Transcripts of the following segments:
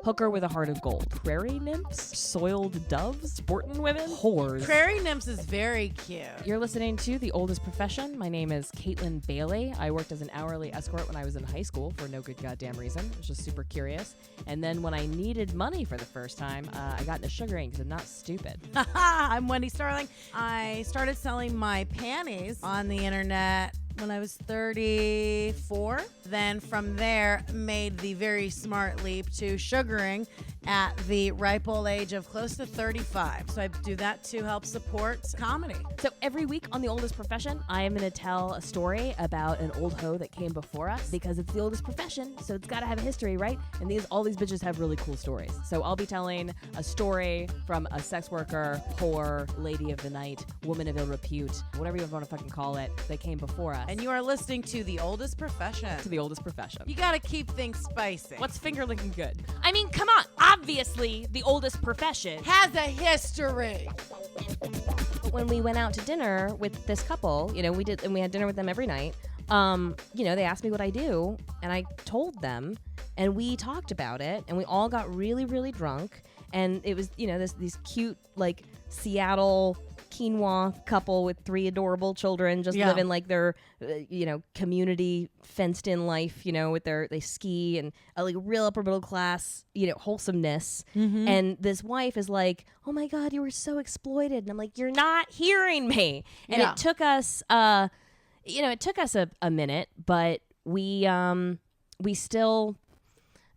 hooker with a heart of gold, prairie nymphs, soiled doves, sporting women, whores. Prairie nymphs is very cute. You're listening to The Oldest Profession. My name is Kaytlin Bailey. I worked as an hourly escort when I was in high school for no good goddamn reason. I was just super curious. And then when I needed money for the first time, I got into sugaring because I'm not stupid. I'm Wendi Starling. I started selling my panties on the internet when I was 34. Then from there, made the very smart leap to sugaring at the ripe old age of close to 35. So I do that to help support comedy. So every week on The Oldest Profession, I am going to tell a story about an old hoe that came before us because it's the oldest profession, so it's got to have a history, right? And all these bitches have really cool stories. So I'll be telling a story from a sex worker, whore, lady of the night, woman of ill repute, whatever you want to fucking call it, that came before us. And you are listening to The Oldest Profession. To The Oldest Profession. You got to keep things spicy. What's finger licking good? I mean, come on. Obviously, The Oldest Profession has a history. When we went out to dinner with this couple, we had dinner with them every night. They asked me what I do, and I told them, and we talked about it, and we all got really, really drunk, and it was, these cute, like, Seattle quinoa couple with 3 adorable children just living like their community fenced in life, with they ski and like real upper middle class, wholesomeness. Mm-hmm. And this wife is like, oh my God, you were so exploited. And I'm like, you're not hearing me. And it took us a minute, but we still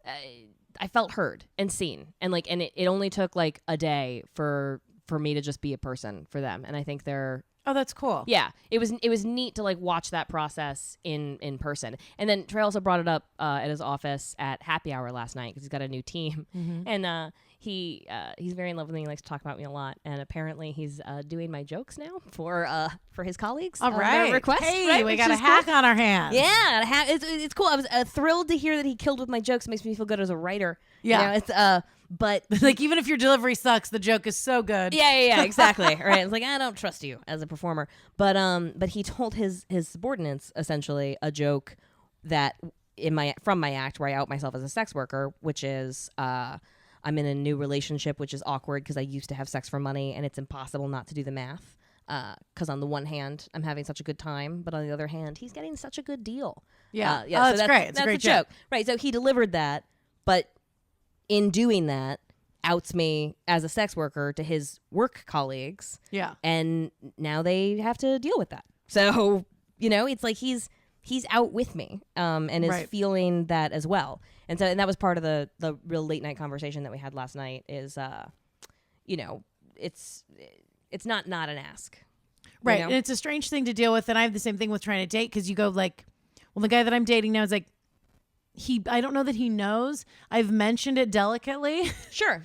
I felt heard and seen, and it only took like a day for me to just be a person for them. And I think they're... Oh, that's cool. Yeah. It was neat to like watch that process in person. And then Trey also brought it up at his office at happy hour last night because he's got a new team. Mm-hmm. And he's very in love with me. He likes to talk about me a lot. And apparently he's doing my jokes now for his colleagues. All right. Request, hey, right? we got a hack on our hands. Yeah. It's cool. I was thrilled to hear that he killed with my jokes. It makes me feel good as a writer. Yeah. It's but like even if your delivery sucks, the joke is so good. Yeah, exactly. Right. It's like I don't trust you as a performer. But he told his subordinates essentially a joke that from my act where I out myself as a sex worker, which is I'm in a new relationship, which is awkward because I used to have sex for money and it's impossible not to do the math. Because on the one hand, I'm having such a good time, but on the other hand, he's getting such a good deal. Yeah. So that's great. It's a great joke. Right. So he delivered that, but in doing that, outs me as a sex worker to his work colleagues. Yeah. And now they have to deal with that. So, it's like he's out with me and is feeling that as well. And that was part of the real late night conversation that we had last night is, it's not an ask. Right. And it's a strange thing to deal with. And I have the same thing with trying to date because you go like, well, the guy that I'm dating now is like, I don't know that he knows. I've mentioned it delicately. Sure.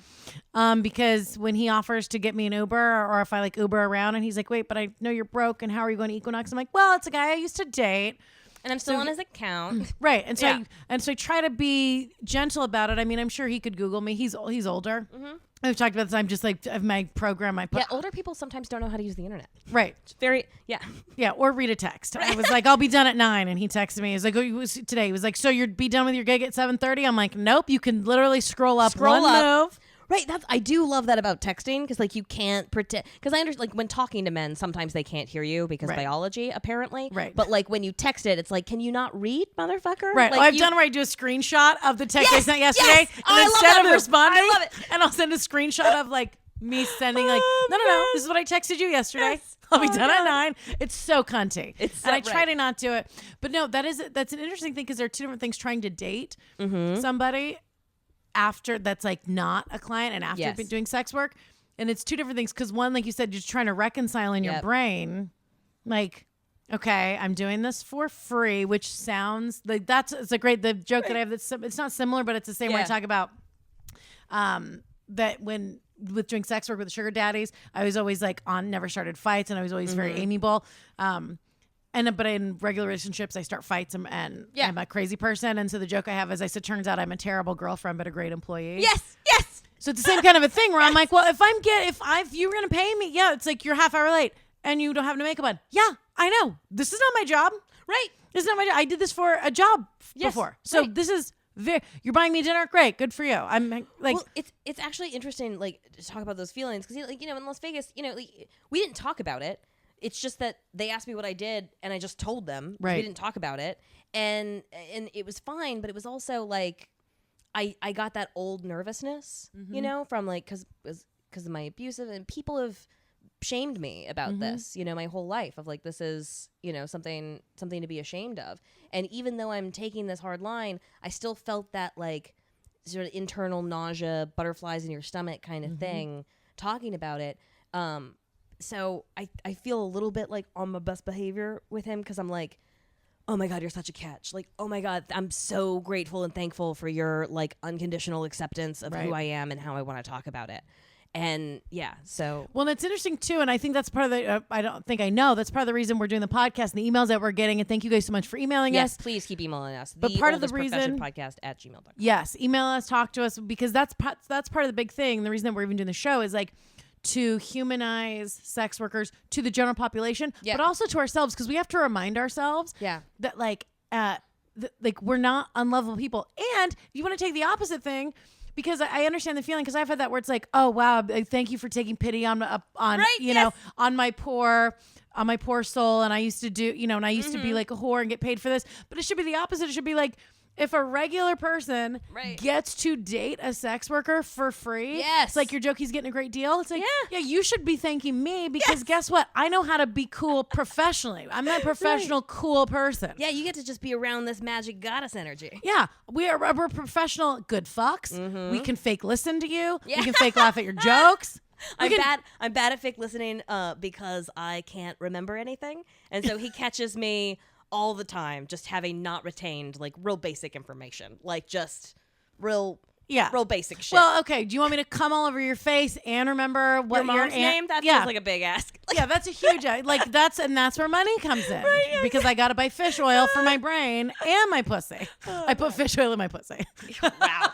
Because when he offers to get me an Uber or if I like Uber around and he's like, wait, but I know you're broke and how are you going to Equinox? I'm like, well, it's a guy I used to date. And I'm still on his account. Right. And so I try to be gentle about it. I mean, I'm sure he could Google me. He's older. Mm-hmm. We've talked about this. I'm just like, I've my program. Older people sometimes don't know how to use the internet. Right. It's very, Yeah, or read a text. I was like, I'll be done at 9. And he texted me. He was like, today. He was like, so you'd be done with your gig at 7:30? I'm like, nope. You can literally scroll up one move. Right. I do love that about texting because like you can't pretend. Because I understand like when talking to men, sometimes they can't hear you because biology apparently. Right. But like when you text it, it's like, can you not read, motherfucker? Right. Like, I've done where I do a screenshot of the text I sent yesterday. Yes! And instead of responding, I love it. And I'll send a screenshot of like me sending like, no. This is what I texted you yesterday. Yes. I'll be done at 9. It's so cunty. And I try to not do it. But no, that's an interesting thing because there are two different things trying to date somebody after that's like not a client and after been doing sex work. And it's two different things because one, like you said, you're trying to reconcile in your brain like, okay, I'm doing this for free, which sounds like the joke that I have. It's not similar, but it's the same way I talk about that when with doing sex work with the sugar daddies, I was always like never started fights and I was always very amiable. But in regular relationships, I start fights and I'm a crazy person. And so the joke I have is I said, turns out I'm a terrible girlfriend, but a great employee. Yes. So it's the same kind of a thing where I'm like, well, if you were going to pay me, it's like you're half hour late and you don't have no makeup on. Yeah, I know. This is not my job. Right. This is not my job. I did this for a job before. So this is You're buying me dinner? Great. Good for you. I'm like, well, it's actually interesting, like, to talk about those feelings. Because, like, in Las Vegas, like, we didn't talk about it. It's just that they asked me what I did, and I just told them. Right. We didn't talk about it. And it was fine, but it was also, like, I got that old nervousness, from, like, because of my abusive, and people have shamed me about this, my whole life, of, like, this is, something to be ashamed of. And even though I'm taking this hard line, I still felt that, like, sort of internal nausea, butterflies in your stomach kind of thing, talking about it. So I feel a little bit like on my best behavior with him, because I'm like, oh my God, you're such a catch. Like, oh my God, I'm so grateful and thankful for your, like, unconditional acceptance of who I am and how I want to talk about it. And yeah, so. Well, and it's interesting too. And I think that's part of the, I don't think I know, that's part of the reason we're doing the podcast and the emails that we're getting. And thank you guys so much for emailing us. Yes, please keep emailing us. But part of the reason, podcast@gmail.com. Yes, email us, talk to us, because that's part of the big thing. The reason that we're even doing the show is, like, to humanize sex workers to the general population, but also to ourselves, because we have to remind ourselves that, like, like, we're not unlovable people. And you want to take the opposite thing, because I understand the feeling, because I've had that where it's like, oh wow, thank you for taking pity on on my poor soul, and I used to do, and I used to be like a whore and get paid for this. But it should be the opposite. It should be like, if a regular person gets to date a sex worker for free, it's like, your joke, he's getting a great deal. It's like, yeah, you should be thanking me, because guess what? I know how to be cool professionally. I'm that professional, cool person. Yeah, you get to just be around this magic goddess energy. Yeah, we're professional good fucks. We can fake listen to you. We can fake laugh at your jokes. I'm bad at fake listening because I can't remember anything. And so he catches me all the time, just having not retained, like, real basic information, like, just real basic shit. Well, okay. Do you want me to come all over your face and remember what your mom's name? That feels like a big ask. Yeah, that's a huge like, that's where money comes in, because I gotta buy fish oil for my brain and my pussy. I put fish oil in my pussy. Wow.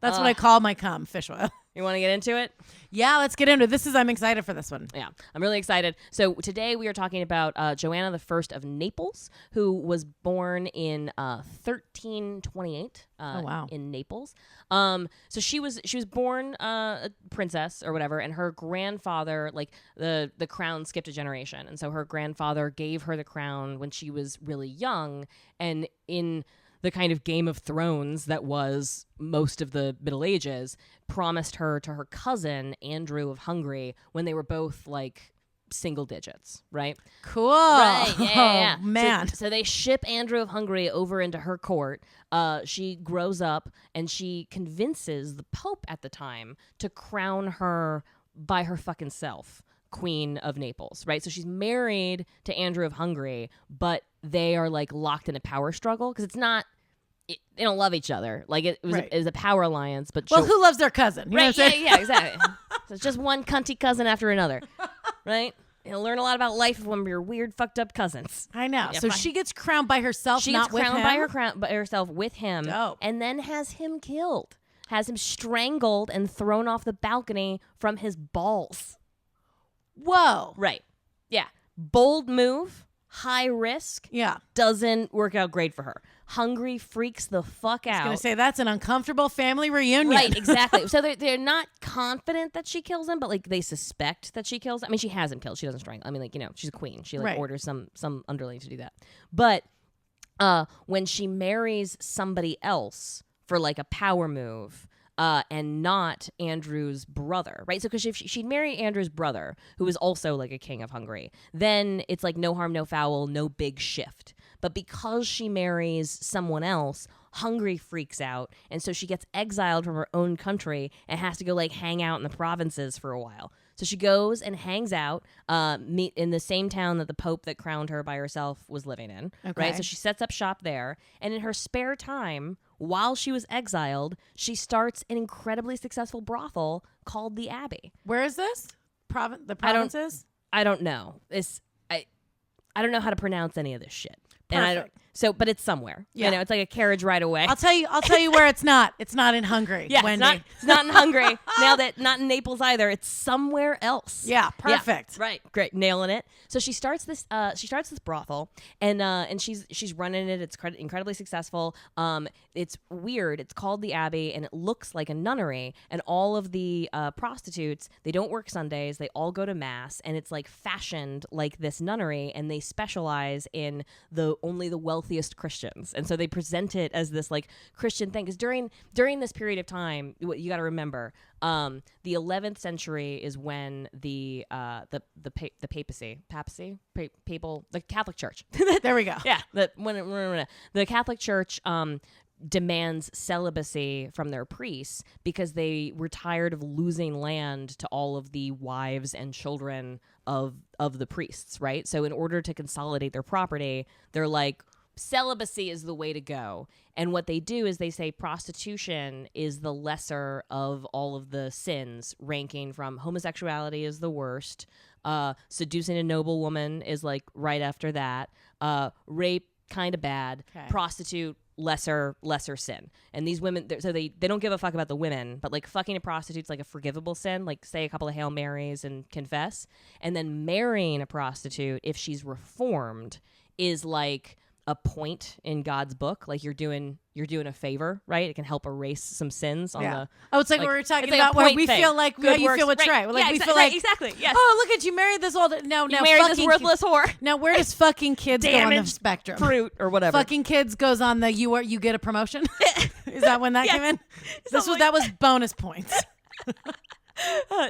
That's what I call my cum, fish oil. You want to get into it? Yeah, let's get into it. I'm excited for this one. Yeah, I'm really excited. So today we are talking about Joanna of Naples, who was born in 1328 in Naples. So she was born a princess or whatever, and her grandfather, like, the crown skipped a generation. And so her grandfather gave her the crown when she was really young, and in the kind of Game of Thrones that was most of the Middle Ages, promised her to her cousin, Andrew of Hungary, when they were both, like, single digits, right? Cool. Right, yeah. Oh, man. So they ship Andrew of Hungary over into her court. She grows up, and she convinces the Pope at the time to crown her by her fucking self, Queen of Naples, right? So she's married to Andrew of Hungary, but they are, like, locked in a power struggle, because it's not, they don't love each other. Like, it was a power alliance, but who loves their cousin? You know what I'm saying? Yeah, exactly. So it's just one cunty cousin after another, right? You'll learn a lot about life from your weird, fucked up cousins. I know. Yeah, so she gets crowned by herself, she not gets crowned with him? by herself with him. Dope. And then has him killed. Has him strangled and thrown off the balcony from his balls. Whoa. Right. Yeah. Bold move. High risk. Yeah. Doesn't work out great for her. Hungry freaks the fuck out. I was going to say, that's an uncomfortable family reunion. Right, exactly. So they're not confident that she kills him, but, like, they suspect that she kills him. I mean, she has him killed. She doesn't strangle. I mean, like, she's a queen. She, like, orders some underling to do that. But when she marries somebody else for, like, a power move, and not Andrew's brother, right? So because if she'd marry Andrew's brother, who was also, like, a king of Hungary, then it's like no harm, no foul, no big shift. But because she marries someone else, Hungary freaks out, and so she gets exiled from her own country and has to go, like, hang out in the provinces for a while. So she goes and hangs out in the same town that the Pope that crowned her by herself was living in, right? So she sets up shop there, and in her spare time, while she was exiled, she starts an incredibly successful brothel called the Abbey. Where is this? The provinces? I don't know. I don't know how to pronounce any of this shit. Perfect. And So, but it's somewhere. You know, it's like a carriage ride away. I'll tell you where it's not. It's not in Hungary. Yeah, Wendi. it's not in Hungary. Now that not in Naples either. It's somewhere else. Yeah, perfect. Yeah, right, great, nailing it. So she starts this brothel, and she's running it. It's incredibly successful. It's weird. It's called the Abbey, and it looks like a nunnery. And all of the prostitutes, they don't work Sundays. They all go to mass, and it's like fashioned like this nunnery, and they specialize in only the wealthiest Christians, and so they present it as this like Christian thing. Because during this period of time, what you got to remember, the 11th century is when the Catholic Church. There we go. Yeah, the Catholic Church demands celibacy from their priests because they were tired of losing land to all of the wives and children of the priests, right? So in order to consolidate their property, they're like, celibacy is the way to go. And what they do is they say prostitution is the lesser of all of the sins, ranking from homosexuality is the worst, seducing a noble woman is like right after that, rape kind of bad, prostitute lesser sin. And these women, so they don't give a fuck about the women, but like fucking a prostitute's like a forgivable sin, like say a couple of Hail Marys and confess. And then marrying a prostitute, if she's reformed, is like a point in God's book. Like you're doing a favor, right? It can help erase some sins on the. Oh, it's like what we were talking about where we feel like how you feel with Trey. Like yeah, we feel like exactly. Yes. Oh, look at you married this old no married this worthless whore. Now where does fucking kids go on the spectrum? Fruit or whatever. Fucking kids goes on the you get a promotion. Is that when that came in? That was bonus points.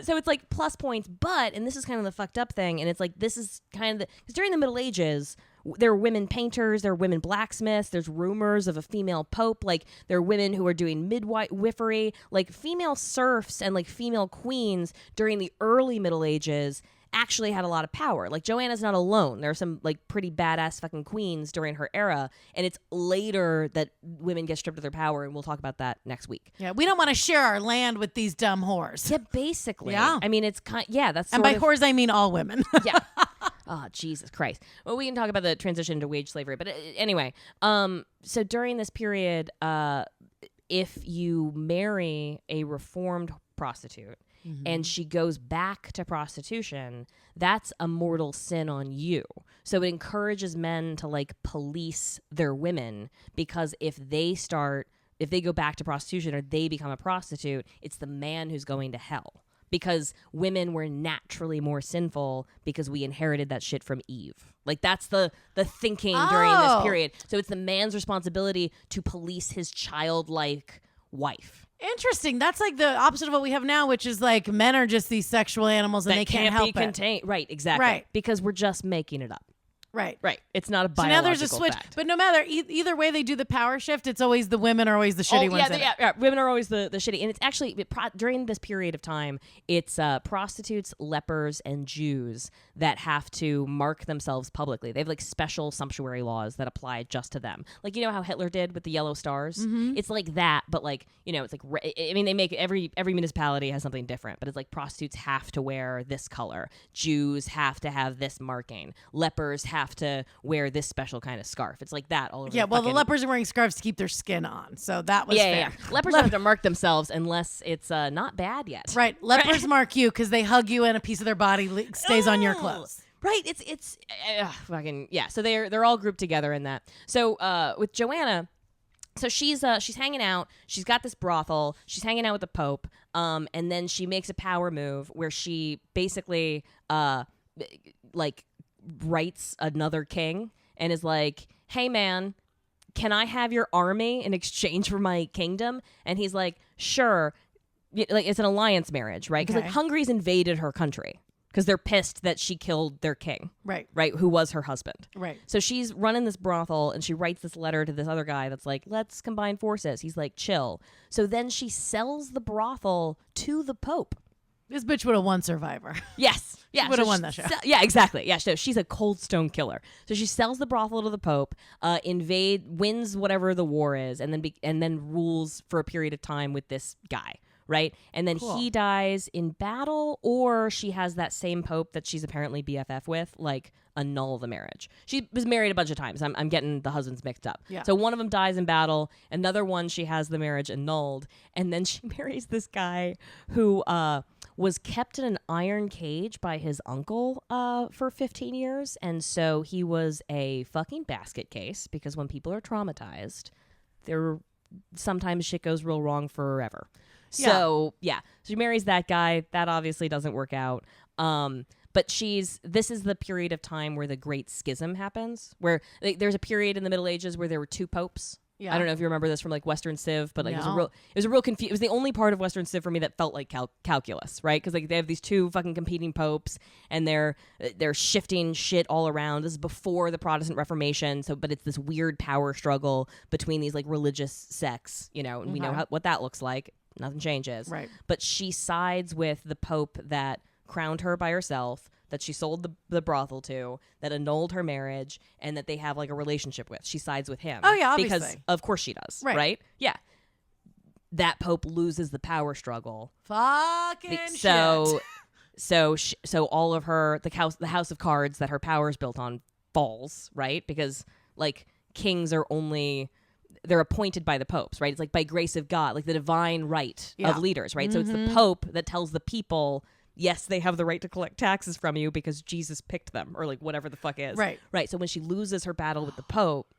So it's like plus points, and this is kind of the fucked up thing, and it's like this is kind of because during the Middle Ages there are women painters, there are women blacksmiths, there's rumors of a female pope, like there are women who are doing midwifery, like female serfs and like female queens during the early Middle Ages actually had a lot of power. Like Joanna's not alone. There are some like pretty badass fucking queens during her era, and it's later that women get stripped of their power, and we'll talk about that next week. Yeah, we don't want to share our land with these dumb whores. Yeah, basically. Yeah. I mean, it's that's and by whores I mean all women. Yeah. Oh, Jesus Christ. Well, we can talk about the transition to wage slavery, but anyway, so during this period, if you marry a reformed prostitute, and she goes back to prostitution, that's a mortal sin on you. So it encourages men to like police their women, because if they go back to prostitution or they become a prostitute, it's the man who's going to hell. Because women were naturally more sinful because we inherited that shit from Eve. Like that's the thinking during this period. So it's the man's responsibility to police his childlike wife. Interesting. That's like the opposite of what we have now, which is like men are just these sexual animals and they can't help be contained. Right, exactly. Right. Because we're just making it up. Right. Right. It's not a biological So now there's a switch. fact. But no matter, either way they do the power shift, it's always the women are always the shitty ones. Yeah. Women are always the shitty. And it's actually, during this period of time, it's prostitutes, lepers, and Jews that have to mark themselves publicly. They have like special sumptuary laws that apply just to them. Like, you know how Hitler did with the yellow stars? Mm-hmm. It's like that, but like, you know, it's like, I mean, they make every municipality has something different, but it's like prostitutes have to wear this color. Jews have to have this marking. Lepers have to wear this special kind of scarf. It's like that all over. Yeah, well, the lepers are wearing scarves to keep their skin on, so that was fair. Yeah. Lepers don't have to mark themselves unless it's not bad yet. Right, lepers mark you because they hug you and a piece of their body stays on your clothes. Right, it's fucking yeah. So they're all grouped together in that. So with Joanna, so she's hanging out. She's got this brothel. She's hanging out with the Pope. And then she makes a power move where she basically like writes another king and is like, hey man, can I have your army in exchange for my kingdom? And he's like, sure. Like it's an alliance marriage, right? Because like Hungary's invaded her country because they're pissed that she killed their king, right, who was her husband, right. So she's running this brothel and she writes this letter to this other guy that's like, let's combine forces. He's like, chill. So then she sells the brothel to the Pope. This bitch would have won Survivor. Yes. Yeah. She would have won that show. Yeah, exactly. Yeah, so she's a cold stone killer. So she sells the brothel to the Pope, wins whatever the war is, and then rules for a period of time with this guy, right? And then he dies in battle, or she has that same pope that she's apparently BFF with, like, annul the marriage. She was married a bunch of times. I'm getting the husbands mixed up. Yeah. So one of them dies in battle. Another one, she has the marriage annulled. And then she marries this guy who was kept in an iron cage by his uncle for 15 years. And so he was a fucking basket case, because when people are traumatized, sometimes shit goes real wrong forever. So so she marries that guy. That obviously doesn't work out. But this is the period of time where the Great Schism happens, where there's a period in the Middle Ages where there were 2 popes. Yeah. I don't know if you remember this from like Western Civ, but like it was a real it was the only part of Western Civ for me that felt like calculus, right? Because like they have these 2 fucking competing popes, and they're shifting shit all around. This is before the Protestant Reformation, but it's this weird power struggle between these like religious sects, and we know what that looks like. Nothing changes, right? But she sides with the pope that crowned her by herself, that she sold the brothel to, that annulled her marriage, and that they have like a relationship with. She sides with him. Oh yeah, obviously. Because of course she does, right? Yeah. That pope loses the power struggle. Fucking shit. So all of her the house of cards that her power is built on falls, right? Because like kings are they're appointed by the popes, right? It's like by grace of God, like the divine right of leaders, right? So it's the pope that tells the people, yes, they have the right to collect taxes from you because Jesus picked them, or like whatever the fuck is. Right. So when she loses her battle with the pope,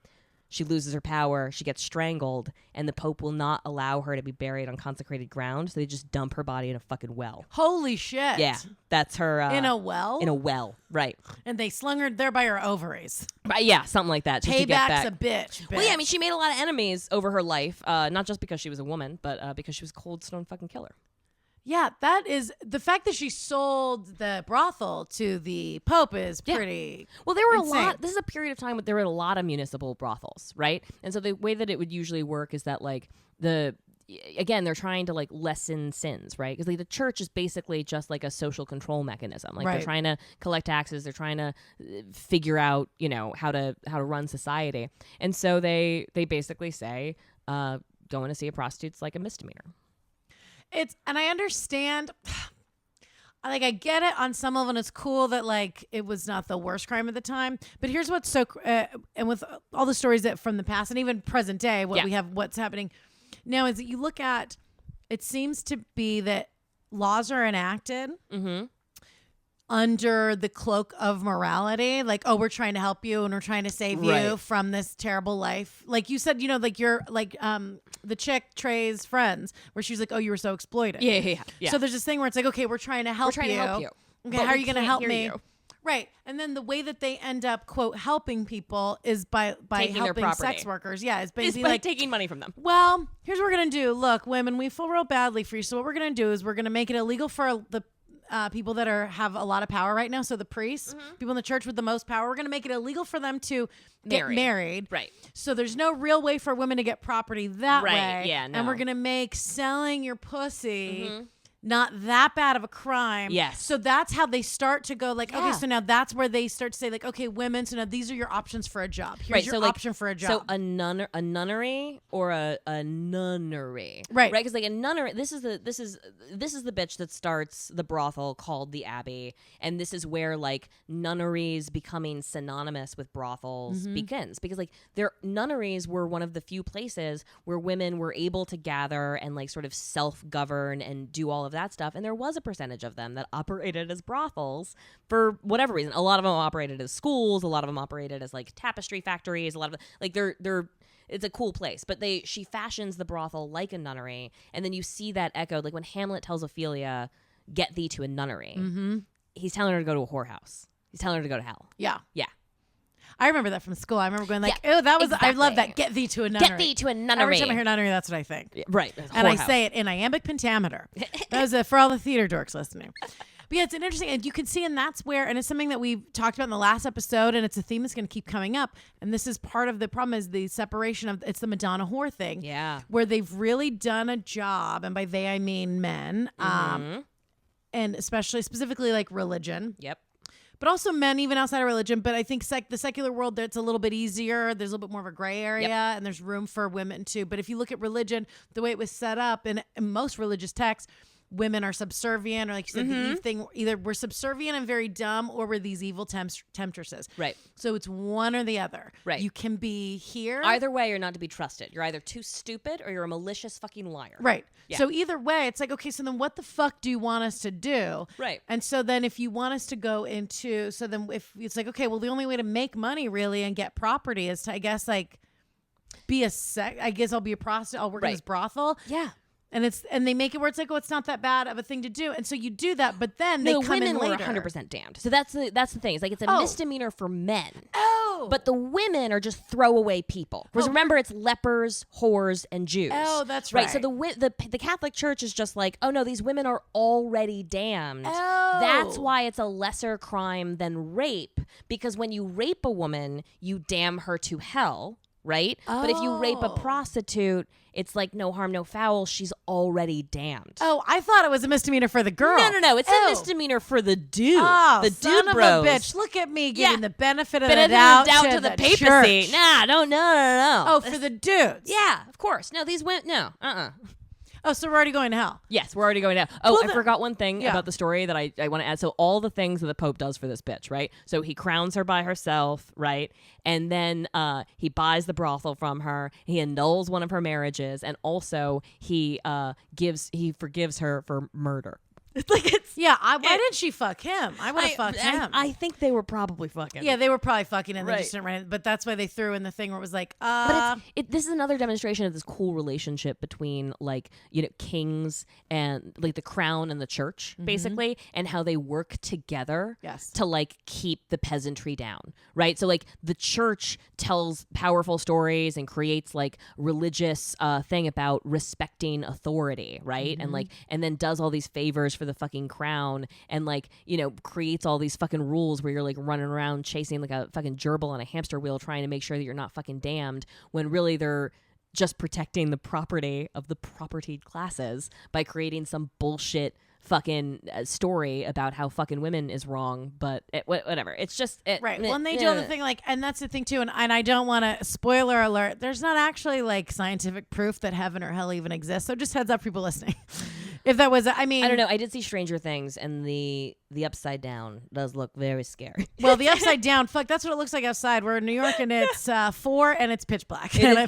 she loses her power, she gets strangled, and the pope will not allow her to be buried on consecrated ground, so they just dump her body in a fucking well. Holy shit. Yeah, that's her. In a well? In a well, right. And they slung her there by her ovaries. Yeah, something like that. Payback's a bitch. Well, yeah, I mean, she made a lot of enemies over her life, not just because she was a woman, but because she was a cold stone fucking killer. Yeah, that is the fact that she sold the brothel to the Pope is pretty. Well, there were insane. a lot. This is a period of time when there were a lot of municipal brothels, right? And so the way that it would usually work is that like they're trying to like lessen sins, right? Because like the church is basically just like a social control mechanism. Like they're trying to collect taxes, they're trying to figure out, how to run society. And so they basically say going to see a prostitute's like a misdemeanor. And I understand, like I get it on some level, and it's cool that like it was not the worst crime at the time. But here's what's so, and with all the stories that from the past and even present day, we have, what's happening now is that you look at, it seems to be that laws are enacted under the cloak of morality, like, oh, we're trying to help you and we're trying to save you from this terrible life. Like you said, like you're like the chick Trey's friends, where she was like, oh, you were so exploited. Yeah. So there's this thing where it's like, okay, we're trying to help you. Okay, how are you going to help me? You. Right. And then the way that they end up, quote, helping people is by helping sex workers. Yeah. It's basically by like taking money from them. Well, here's what we're going to do. Look, women, we feel real badly for you. So what we're going to do is we're going to make it illegal for the people that have a lot of power right now. So the priests, people in the church with the most power, we're going to make it illegal for them to get married. Right. So there's no real way for women to get property that way. Yeah. No. And we're going to make selling your pussy not that bad of a crime. Yes. So that's how they start to go like, okay, so now that's where they start to say like, okay, women, so now these are your options for a job. Here's your option for a job. So a nunnery or a nunnery. Right. Because like a nunnery, this is the bitch that starts the brothel called the Abbey. And this is where like nunneries becoming synonymous with brothels begins. Because like nunneries were one of the few places where women were able to gather and like sort of self-govern and do all of that stuff, and there was a percentage of them that operated as brothels for whatever reason. A lot of them operated as schools, a lot of them operated as like tapestry factories, a lot of like they're it's a cool place, but she fashions the brothel like a nunnery, and then you see that echoed like when Hamlet tells Ophelia, get thee to a nunnery. He's telling her to go to a whorehouse. He's telling her to go to hell. Yeah I remember that from school. I remember going like, "Oh, that was I love that. Get thee to a nunnery. Get thee to a nunnery." Every time I hear nunnery, that's what I think. Right. And I say it in iambic pentameter. That was for all the theater dorks listening. But yeah, it's an interesting, and you can see, and that's where, and it's something that we talked about in the last episode, and it's a theme that's going to keep coming up. And this is part of the problem is the separation of, it's the Madonna whore thing. Yeah. Where they've really done a job, and by they I mean men, and specifically like religion. Yep. but also men even outside of religion. But I think the secular world, it's a little bit easier. There's a little bit more of a gray area, and there's room for women too. But if you look at religion, the way it was set up in most religious texts, women are subservient, or like you said, the Eve thing, either we're subservient and very dumb, or we're these evil temptresses. Right. So it's one or the other. Right. You can be here. Either way, you're not to be trusted. You're either too stupid or you're a malicious fucking liar. Right. Yeah. So either way, it's like, okay, so then what the fuck do you want us to do? Right. And so then if you want us to go into, so then if it's like, okay, well, the only way to make money really and get property is to, I guess, like be I guess I'll be a prostitute. I'll work in this brothel. Yeah. And they make it where it's like, oh, it's not that bad of a thing to do, and so you do that. But then they come women in later. were 100% damned. So that's the thing. It's like it's a misdemeanor for men. Oh, but the women are just throwaway people. Because remember, it's lepers, whores, and Jews. Oh, that's right. So the Catholic Church is just like, oh no, these women are already damned. Oh, that's why it's a lesser crime than rape. Because when you rape a woman, you damn her to hell. Right? Oh. But if you rape a prostitute, it's like no harm, no foul. She's already damned. Oh, I thought it was a misdemeanor for the girl. No. It's a misdemeanor for the dude. Oh, the son dude of bros. a bitch. Look at me giving the benefit of the doubt to the papacy. Church. Nah, no. Oh, for the dudes. Yeah, of course. No, these went, no. Oh, so we're already going to hell. Yes, we're already going to hell. Oh, I forgot one thing about the story that I want to add. So all the things that the Pope does for this bitch, right? So he crowns her by herself, right? And then he buys the brothel from her. He annuls one of her marriages. And also he forgives her for murder. Why didn't she fuck him? I would have fucked him. I think they were probably fucking. Yeah, they were probably fucking, and they just didn't run it. But that's why they threw in the thing where it was like, But this is another demonstration of this cool relationship between kings and like the crown and the church, basically, and how they work together to keep the peasantry down, right? So like the church tells powerful stories and creates religious thing about respecting authority, right? And then does all these favors for the fucking crown, and creates all these fucking rules where you're running around chasing a fucking gerbil on a hamster wheel trying to make sure that you're not fucking damned, when really they're just protecting the property of the propertied classes by creating some bullshit fucking story about how fucking women is wrong. But whatever, it's just right. Well, and they do all the thing and that's the thing too, and I don't want to, spoiler alert, there's not actually scientific proof that heaven or hell even exists, so just heads up, people listening. If that was, I don't know. I did see Stranger Things, and the upside down does look very scary. Well, the upside down, fuck, that's what it looks like outside. We're in New York, and it's 4, and it's pitch black. Is this the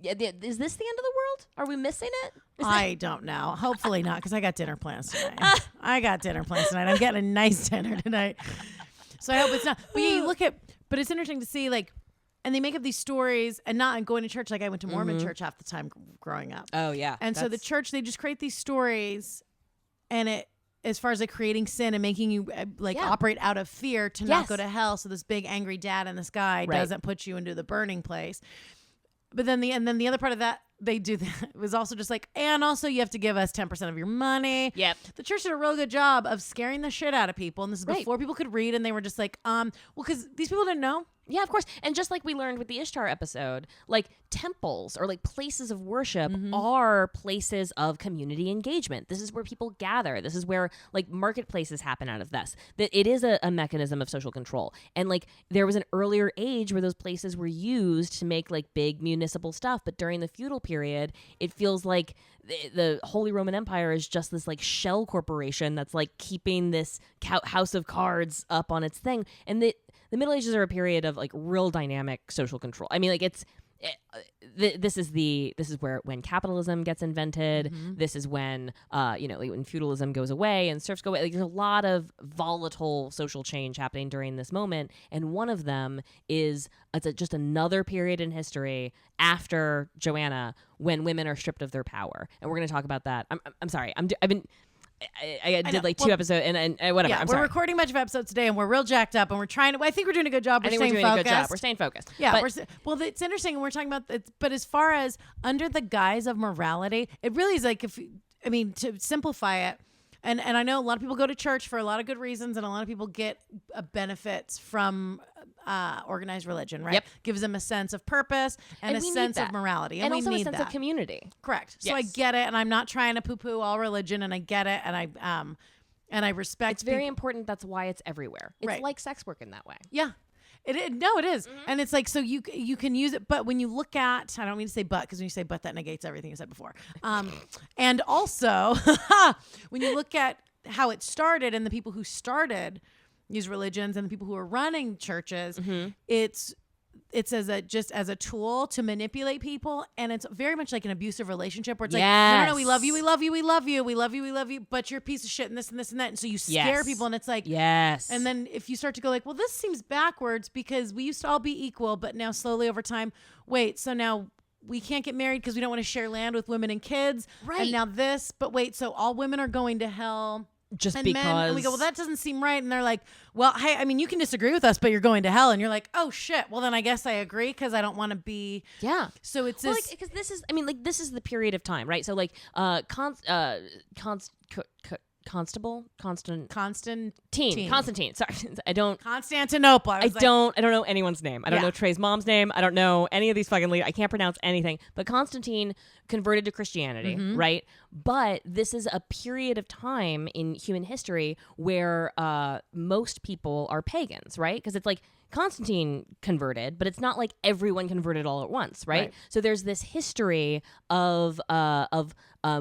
end of the world? Are we missing it? I don't know. Hopefully not, because I got dinner plans tonight. I'm getting a nice dinner tonight, so I hope it's not. But yeah, but it's interesting to see and they make up these stories, and not going to church. I went to Mormon church half the time growing up. Oh yeah. And so the church, they just create these stories, and it, as far as creating sin and making you operate out of fear to not go to hell. So this big angry dad and this guy doesn't put you into the burning place. But then the other part of that, they do that, it was also just and also you have to give us 10% of your money. Yep. The church did a real good job of scaring the shit out of people. And this is before people could read, and they were just well, because these people didn't know. Yeah, of course. And just like we learned with the Ishtar episode, temples or places of worship are places of community engagement. This is where people gather. This is where marketplaces happen out of this. That it is a mechanism of social control. And there was an earlier age where those places were used to make big municipal stuff. But during the feudal period, it feels like the Holy Roman Empire is just this shell corporation that's keeping this house of cards up on its thing. And the Middle Ages are a period of real dynamic social control. I mean, this is where when capitalism gets invented. This is when when feudalism goes away and serfs go away. There's a lot of volatile social change happening during this moment, and one of them is just another period in history after Joanna when women are stripped of their power, and we're going to talk about that. I'm sorry. I did 2 episodes and whatever. Yeah, we're recording a bunch of episodes today, and we're real jacked up, and we're trying to. I think we're doing a good job. We're staying focused. We're staying focused. Yeah. Well, it's interesting, and we're talking about it. But as far as under the guise of morality, it really is to simplify it. And I know a lot of people go to church for a lot of good reasons, and a lot of people get benefits from organized religion, right? Yep. Gives them a sense of purpose and a sense of morality. And we also need a sense of community. Correct. Yes. So I get it, and I'm not trying to poo-poo all religion, and I get it, and And I respect It's very important. That's why it's everywhere. It's like sex work in that way. Yeah. It is. Mm-hmm. And it's like, so you can use it. But when you look at, I don't mean to say but, because when you say but, that negates everything you said before. And also, when you look at how it started and the people who started these religions and the people who are running churches, it's as a tool to manipulate people, and it's very much like an abusive relationship where it's like, no, we love you, but you're a piece of shit and this and this and that, and so you scare people, and it's like, and then if you start to go like, well, this seems backwards because we used to all be equal, but now slowly over time, wait, so now we can't get married because we don't want to share land with women and kids, and now this, but wait, so all women are going to hell. Just and because. Men, and we go, well, that doesn't seem right. And they're like, well, hey, I mean, you can disagree with us, but you're going to hell. And you're like, oh, shit. Well, then I guess I agree because I don't want to be. Yeah. So it's this. Because this is, I mean, like, this is the period of time, right? So, like, Constantine. Sorry, I don't. Constantinople. I don't know anyone's name. I don't know Trey's mom's name. I don't know any of these fucking leaders. I can't pronounce anything. But Constantine converted to Christianity, right? But this is a period of time in human history where most people are pagans, right? Because it's like Constantine converted, but it's not like everyone converted all at once, right? So there's this history of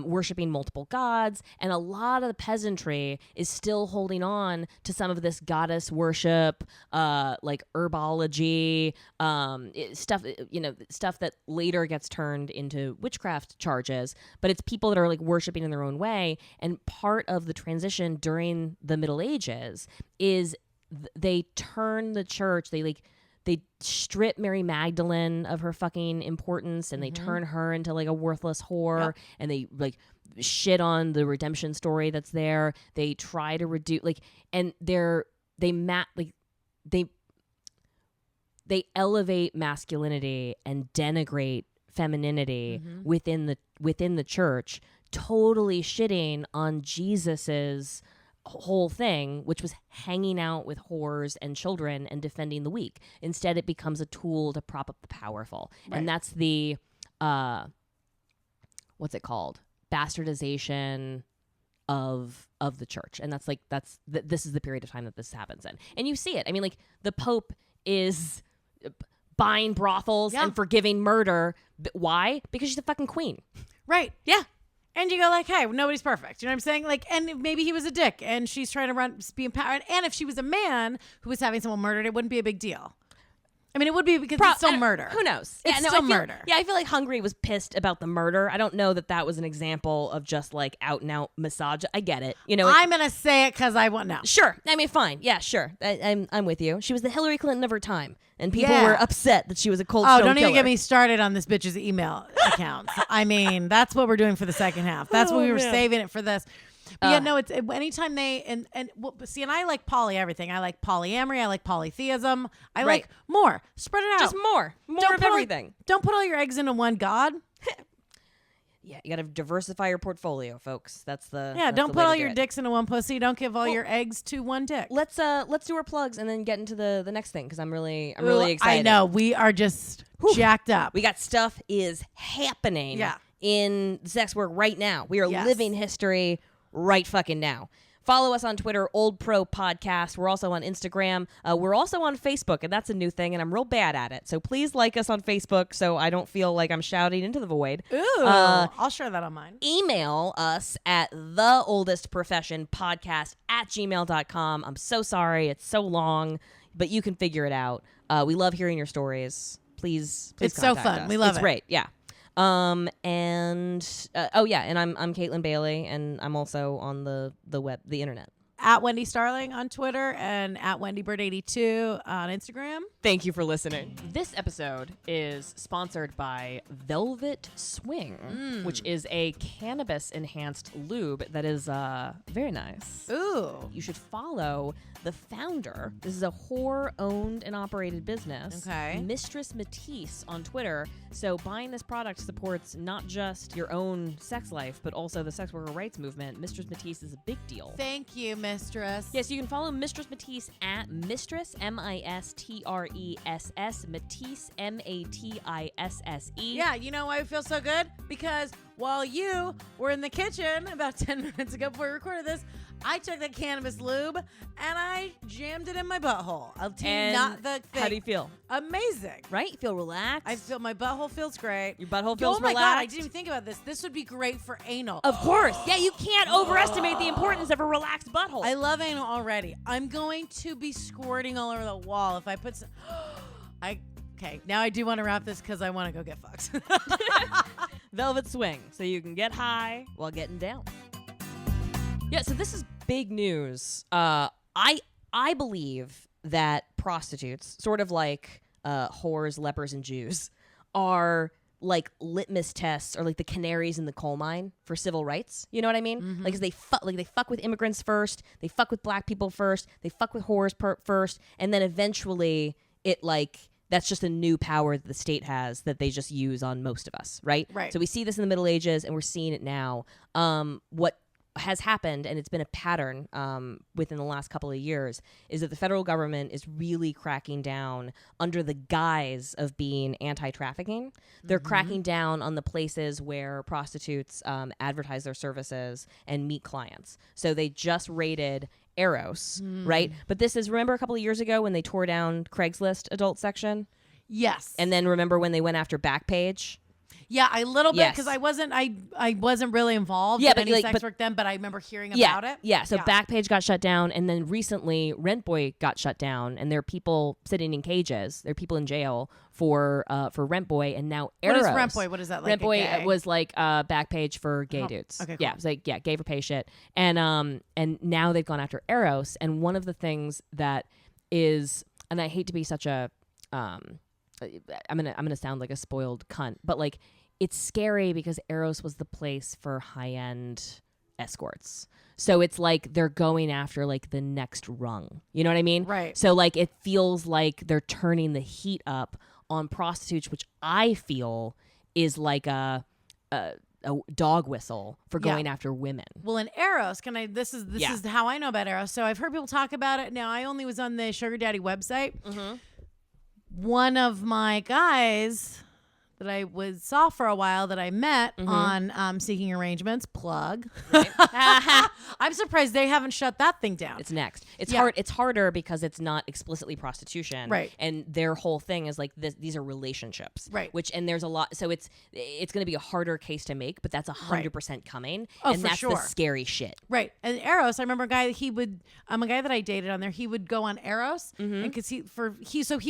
worshiping multiple gods, and a lot of the peasantry is still holding on to some of this goddess worship, like herbology, stuff that later gets turned into witchcraft charges. But it's people that are like worshiping in their own way, and part of the transition during the Middle Ages is they turn the church. They strip Mary Magdalene of her fucking importance, and they turn her into like a worthless whore, and they like shit on the redemption story that's there. They try to reduce and they elevate masculinity and denigrate femininity within the church, totally shitting on Jesus's whole thing, which was hanging out with whores and children and defending the weak. Instead, it becomes a tool to prop up the powerful. And that's the what's it called? Bastardization of the church. And this is the period of time that this happens in. And you see it. I mean, like, the Pope is buying brothels and forgiving murder. Why? Because she's the fucking queen. Right. Yeah. And you go like, hey, nobody's perfect. You know what I'm saying? Like, and maybe he was a dick and she's trying to be empowered. And if she was a man who was having someone murdered, it wouldn't be a big deal. I mean, it would be because it's still murder. Who knows? It's still murder. Yeah, I feel like Hungary was pissed about the murder. I don't know that was an example of just like out and out misogyny. I get it. You know, I'm going to say it because I want to know. Sure. I mean, fine. Yeah, sure. I'm with you. She was the Hillary Clinton of her time. And people were upset that she was a cold stone don't killer. Even get me started on this bitch's email accounts. I mean, that's what we're doing for the second half. That's what we were saving it for this. But yeah, no, it's anytime they and see, and I like poly everything. I like polyamory. I like polytheism. I like more. Spread it out. Just more of everything. Don't put all your eggs into one god. Yeah, you got to diversify your portfolio, folks. That's don't put all your dicks into one pussy. Don't give all your eggs to one dick. Let's do our plugs and then get into the next thing because I'm really excited. I know we are just jacked up. We got stuff is happening. In sex work right now. We are living history right fucking now. Follow us on Twitter, Old Pro Podcast. We're also on Instagram. We're also on Facebook, and that's a new thing, and I'm real bad at it. So please like us on Facebook so I don't feel like I'm shouting into the void. Ooh, I'll share that on mine. Email us at theoldestprofessionpodcast@gmail.com. I'm so sorry. It's so long, but you can figure it out. We llove hearing your stories. Please it's so fun. Us. We love it. It's great. Yeah. And I'm Kaytlin Bailey, and I'm also on the internet. At Wendi Starling on Twitter and at WendyBird82 on Instagram. Thank you for listening. This episode is sponsored by Velvet Swing, which is a cannabis-enhanced lube that is very nice. Ooh. You should follow the founder. This is a whore-owned and operated business. Okay. Mistress Matisse on Twitter. So buying this product supports not just your own sex life, but also the sex worker rights movement. Mistress Matisse is a big deal. Thank you, Mistress. Yes, you can follow Mistress Matisse at Mistress, MISTRESS, Matisse, MATISSE. Yeah, you know why we feel so good? Because while you were in the kitchen about 10 minutes ago before we recorded this, I took the cannabis lube and I jammed it in my butthole. I'll tell you, And not the thing. how do you feel? Amazing. Right? You feel relaxed? I feel my butthole feels great. Your butthole feels Oh my relaxed? God, I didn't even think about this. This would be great for anal. Of course. Yeah, you can't overestimate the importance of a relaxed butthole. I love anal already. I'm going to be squirting all over the wall if I put some... Okay, now I do want to wrap this because I want to go get fucked. Velvet swing, so you can get high while getting down. Yeah, so this is big news. I believe that prostitutes, sort of like whores, lepers, and Jews, are like litmus tests or like the canaries in the coal mine for civil rights. You know what I mean? Mm-hmm. Like, 'cause they fuck with immigrants first, they fuck with black people first, they fuck with whores first, and then eventually it like that's just a new power that the state has that they just use on most of us, right? Right. So we see this in the Middle Ages, and we're seeing it now. What has happened, and it's been a pattern within the last couple of years, is that the federal government is really cracking down under the guise of being anti-trafficking. They're cracking down on the places where prostitutes advertise their services and meet clients. So they just raided Eros, right? But this is, remember a couple of years ago when they tore down Craigslist adult section? Yes. And then remember when they went after Backpage? Yeah, a little bit, Yes. because I wasn't really involved in but any like- sex but- work then, but I remember hearing Yeah, about it. yeah. So Backpage got shut down, and then recently Rent Boy got shut down, and there are people sitting in cages. There are people in jail for Rent Boy, and now What Eros. is Rent Boy? What is that, like Rent a Boy gay? was like Backpage for gay Oh, dudes. okay, Yeah, cool. it was like gay for pay shit, and now they've gone after Eros, and one of the things that is, and I hate to be such a I'm gonna sound like a spoiled cunt, but like, it's scary because Eros was the place for high-end escorts. So it's like they're going after like the next rung. You know what I mean? Right. So like it feels like they're turning the heat up on prostitutes, which I feel is like a dog whistle for going after women. Well, in Eros, this is how I know about Eros. So I've heard people talk about it. Now, I only was on the Sugar Daddy website. One of my guys that I saw for a while that I met on Seeking Arrangements, plug. I'm surprised they haven't shut that thing down. It's next. It's hard. It's harder because it's not explicitly prostitution, Right. And their whole thing is like these are relationships, Right. And there's a lot. So it's going to be a harder case to make, but that's 100% coming. Oh, and for that's sure. the scary shit. Right. And Eros, I remember a guy, I'm a guy that I dated on there. He would go on Eros, and because he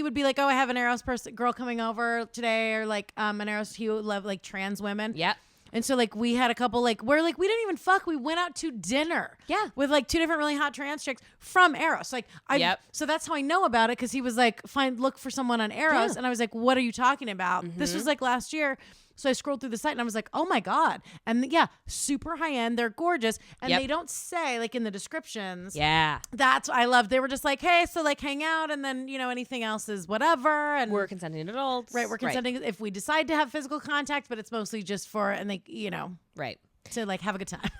would be like, oh, I have an Eros girl coming over today, or like an Eros, he would love like trans women. Yep. And so like we had a couple we didn't even fuck. We went out to dinner. Yeah. With like two different really hot trans chicks from Eros. Like so that's how I know about it, because he was like, look for someone on Eros. Yeah. And I was like, what are you talking about? This was like last year. So I scrolled through the site and I was like, oh my God. And yeah, super high end. They're gorgeous. And they don't say like in the descriptions. Yeah. That's what I love. They were just like, hey, so like hang out, and then, anything else is whatever. And We're consenting adults. right. We're consenting if we decide to have physical contact, but it's mostly just for, and they, Right. to like have a good time.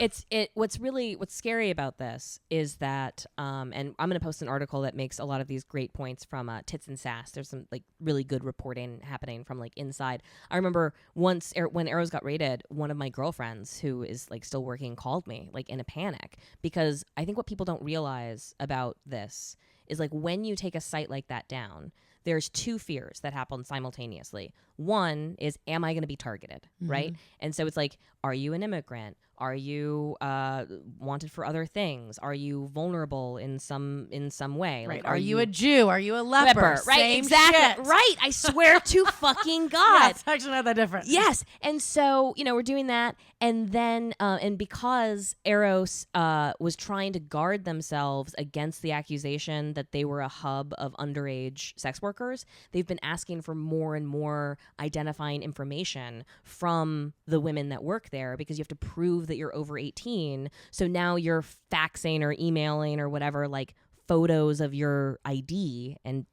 What's scary about this is that and I'm going to post an article that makes a lot of these great points from Tits and Sass. There's some like really good reporting happening from like inside. I remember once when Eros got raided, one of my girlfriends who is like still working called me like in a panic, because I think what people don't realize about this is like when you take a site like that down, there's two fears that happen simultaneously. One is, am I going to be targeted, right? And so it's like, are you an immigrant? Are you wanted for other things? Are you vulnerable in some way? Right. Like, Are you a Jew? Are you a leper? Right, Same exactly. shit. Right. I swear to fucking God. Yeah, it's actually not that different. Yes. And so, we're doing that. And then, and because Eros was trying to guard themselves against the accusation that they were a hub of underage sex workers, they've been asking for more and more identifying information from the women that work there, because you have to prove that you're over 18. So now you're faxing or emailing or whatever, like photos of your ID and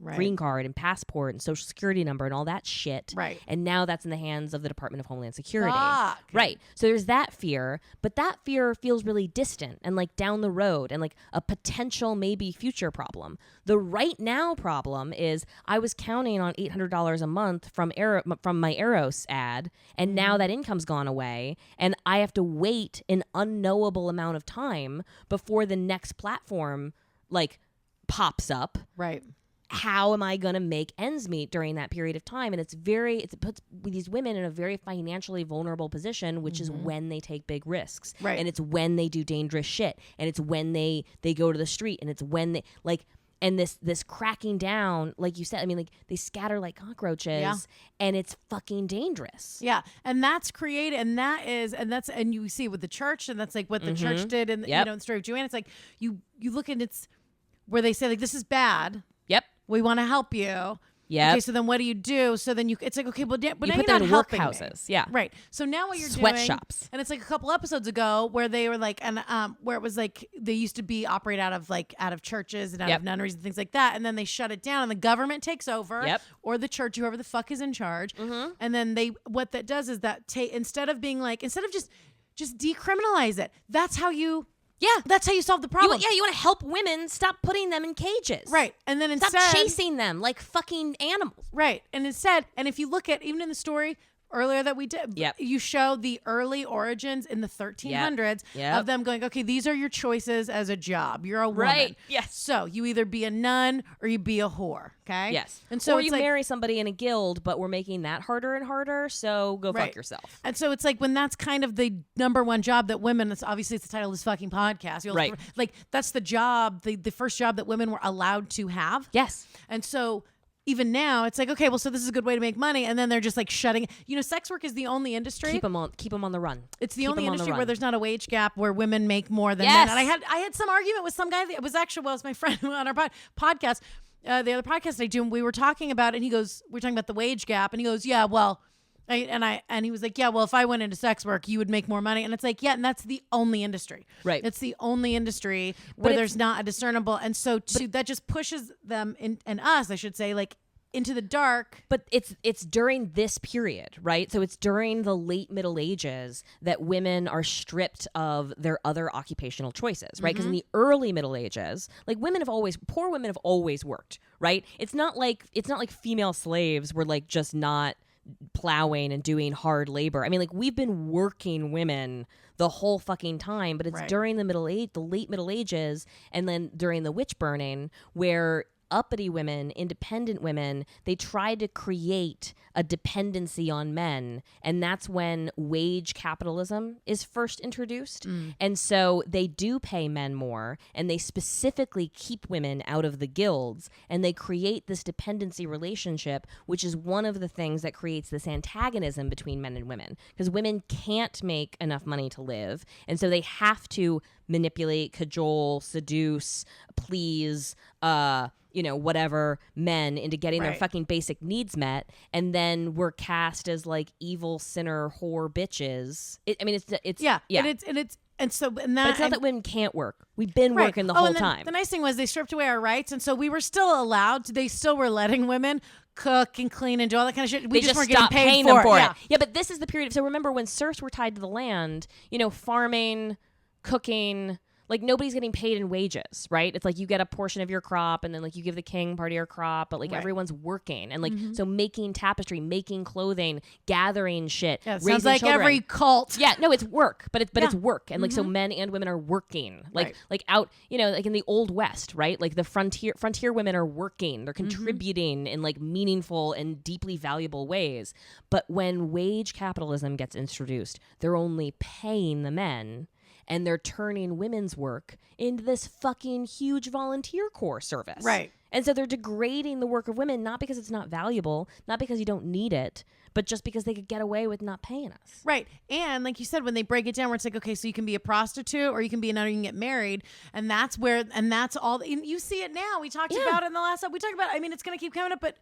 green card and passport and social security number and all that shit. Right. And now that's in the hands of the Department of Homeland Security. Fuck. Right. So there's that fear, but that fear feels really distant and like down the road and like a potential maybe future problem. The right now problem is I was counting on $800 a month from my Eros ad, and now that income's gone away, and I have to wait an unknowable amount of time before the next platform like pops up. Right. How am I going to make ends meet during that period of time? And it puts these women in a very financially vulnerable position, which is when they take big risks. Right. And it's when they do dangerous shit. And it's when they go to the street, and it's when they like, and this cracking down, like you said, I mean, like they scatter like cockroaches, and it's fucking dangerous. Yeah. And that's created, and you see with the church, and that's like what the church did. And you know, the story of Joanna, it's like you look and it's where they say like, this is bad. Yep. We want to help you. Yeah. Okay, so then what do? So then it's like, okay, but you now put you're them not in helping workhouses. me. Yeah. Right. So now what you're Sweatshops. and it's like a couple episodes ago where they were like, and where it was like they used to be operate out of churches and out of nunneries and things like that, and then they shut it down, and the government takes over, or the church, whoever the fuck is in charge, and then what that does is that instead of just decriminalize it. That's how you. Yeah, that's how you solve the problem. You want to help women stop putting them in cages. Right. And then stop chasing them like fucking animals. Right. And instead, and if you look at, even in the story earlier that we did, you show the early origins in the 1300s of them going, okay, these are your choices as a job. You're a woman. Right. Yes. So you either be a nun or you be a whore. Okay. Yes. And so or you marry somebody in a guild, but we're making that harder and harder. So go fuck yourself. And so it's like when that's kind of the number one job that women, it's the title of this fucking podcast. Right. Like that's the job, the first job that women were allowed to have. Yes. And so even now, it's like, okay, well, so this is a good way to make money, and then they're just like shutting. You know, sex work is the only industry. Keep them on the run. It's the only industry where there's not a wage gap where women make more than men. And I had some argument with some guy. It was actually, well, it was my friend on our podcast, the other podcast I do, and we were talking about it, and he goes, we're talking about the wage gap, and he goes, yeah, well, and he was like, yeah, well, if I went into sex work, you would make more money. And it's like, yeah, and that's the only industry. Right. It's the only industry where there's not a discernible. And so that just pushes them and us, I should say, like into the dark. But it's during this period, right? So it's during the late Middle Ages that women are stripped of their other occupational choices, right? Because in the early Middle Ages, like poor women have always worked, right? It's not like female slaves were like just not plowing and doing hard labor. I mean, like we've been working women the whole fucking time, but it's during the late Middle Ages, and then during the witch burning where uppity women, independent women, they tried to create a dependency on men. And that's when wage capitalism is first introduced. And so they do pay men more, and they specifically keep women out of the guilds, and they create this dependency relationship, which is one of the things that creates this antagonism between men and women, because women can't make enough money to live. And so they have to manipulate, cajole, seduce, please, whatever men into getting their fucking basic needs met, and then we're cast as like evil sinner whore bitches. But it's not that women can't work. We've been working the whole time. The nice thing was they stripped away our rights, and so we were still allowed to. They still were letting women cook and clean and do all that kind of shit. We just weren't getting paid for it. Yeah, but this is the period. So remember when serfs were tied to the land, farming, cooking. Like nobody's getting paid in wages, right? It's like you get a portion of your crop, and then like you give the king part of your crop, but like everyone's working, and like so making tapestry, making clothing, gathering shit. Yeah, it sounds like children. Every cult. Yeah, no, it's work, but it's work, and like so men and women are working, like out, like in the Old West, right? Like the frontier women are working, they're contributing in like meaningful and deeply valuable ways. But when wage capitalism gets introduced, they're only paying the men. And they're turning women's work into this fucking huge volunteer corps service. Right. And so they're degrading the work of women, not because it's not valuable, not because you don't need it, but just because they could get away with not paying us. Right. And like you said, when they break it down where it's like, okay, so you can be a prostitute or you can be a nun or you can get married. And that's all. You see it now. We talked about it in the last episode. We talked about, it's going to keep coming up, but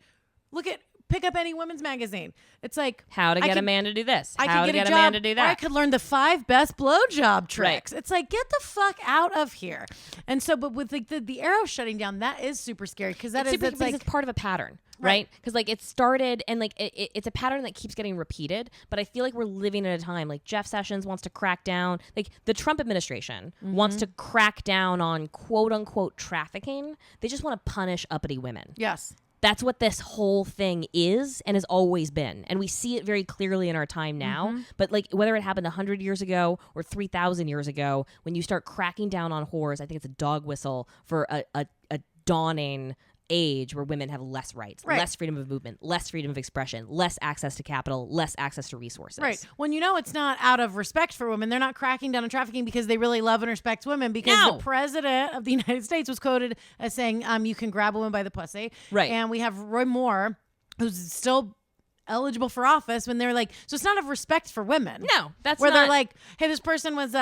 look at pick up any women's magazine. It's like how to get a man to do this. I how could to get a job, man to do that. Or I could learn the 5 best blowjob tricks. Right. It's like, get the fuck out of here. And so, but with like the Eros shutting down, that is super scary because it's like it's part of a pattern. Right? Because like it started and like it's a pattern that keeps getting repeated. But I feel like we're living at a time like Jeff Sessions wants to crack down. Like the Trump administration wants to crack down on quote unquote trafficking. They just want to punish uppity women. Yes. That's what this whole thing is and has always been. And we see it very clearly in our time now. But like whether it happened 100 years ago or 3,000 years ago, when you start cracking down on whores, I think it's a dog whistle for a dawning age where women have less rights, less freedom of movement, less freedom of expression, less access to capital, less access to resources. Right. When it's not out of respect for women, they're not cracking down on trafficking because they really love and respect women because the president of the United States was quoted as saying, you can grab a woman by the pussy. Right. And we have Roy Moore, who's still eligible for office when they're like, so it's not of respect for women. No, that's where not. They're like, hey, this person was,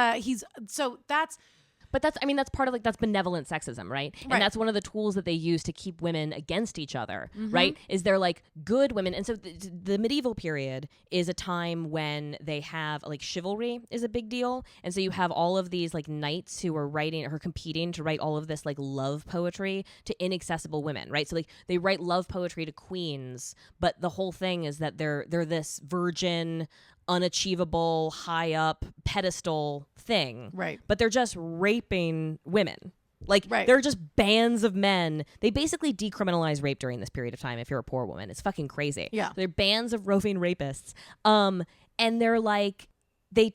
But that's part of like that's benevolent sexism, right? And that's one of the tools that they use to keep women against each other, right? Is they're like good women. And so the medieval period is a time when they have like chivalry is a big deal. And so you have all of these like knights who are competing to write all of this like love poetry to inaccessible women, right? So like they write love poetry to queens, but the whole thing is that they're this virgin, unachievable, high up pedestal thing. Right. But they're just raping women. Like, they're just bands of men. They basically decriminalize rape during this period of time if you're a poor woman. It's fucking crazy. Yeah. They're bands of roving rapists. And they're like, they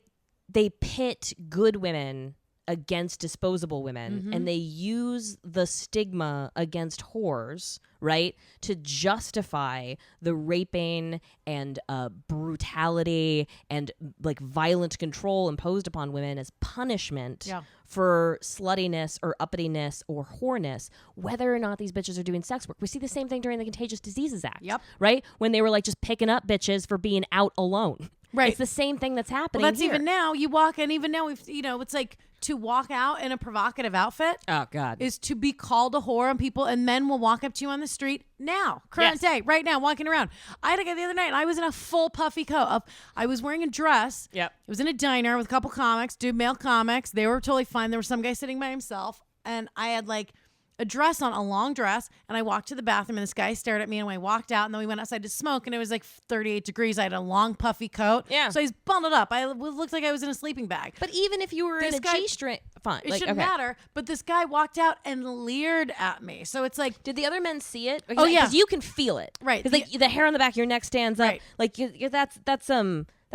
pit good women against disposable women, and they use the stigma against whores, right, to justify the raping and brutality and like violent control imposed upon women as punishment for sluttiness or uppityness or whoreness, whether or not these bitches are doing sex work. We see the same thing during the Contagious Diseases Act, right, when they were like just picking up bitches for being out alone. Right. It's the same thing that's happening. Well, that's here. even now. You walk, and even now, it's like to walk out in a provocative outfit. Oh God, is to be called a whore, and men will walk up to you on the street now, current day, right now, walking around. I had a guy the other night, and I was in a full puffy coat. I was wearing a dress. Yep. It was in a diner with a couple comics, male comics. They were totally fine. There was some guy sitting by himself, and I had like a dress on, a long dress, and I walked to the bathroom, and this guy stared at me, and I walked out, and then we went outside to smoke, and it was like 38 degrees. I had a long puffy coat, so he's bundled up. I looked like I was in a sleeping bag. But even if you were in a G-string, fine, it shouldn't matter. But this guy walked out and leered at me, so it's like, did the other men see it? Oh yeah, because you can feel it, right? Because like the hair on the back of your neck stands up, like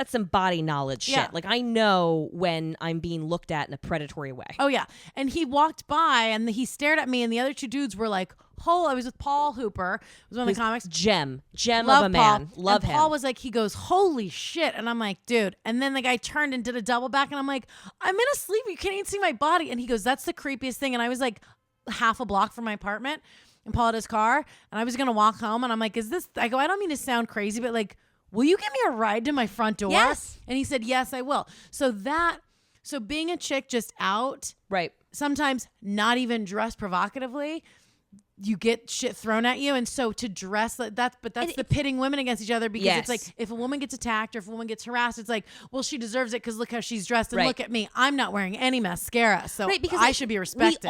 that's some body knowledge shit. Like I know when I'm being looked at in a predatory way. Oh yeah. And he walked by and he stared at me, and the other two dudes were like, I was with Paul Hooper, who was one of the comics. Gem Love of a man. Paul. Love and him. Paul was like, he goes, holy shit. And I'm like, dude. And then the guy turned and did a double back, and I'm like, I'm in a sleep. You can't even see my body. And he goes, that's the creepiest thing. And I was like half a block from my apartment, and Paul had his car, and I was gonna walk home, and I'm like, I don't mean to sound crazy, but like, will you give me a ride to my front door? Yes. And he said, yes, I will. So being a chick just out, right, sometimes not even dressed provocatively, you get shit thrown at you. And so to dress like that, but that's the pitting women against each other, because it's like, if a woman gets attacked or if a woman gets harassed, it's like, well, she deserves it because look how she's dressed, and look at me, I'm not wearing any mascara, so because I should be respected.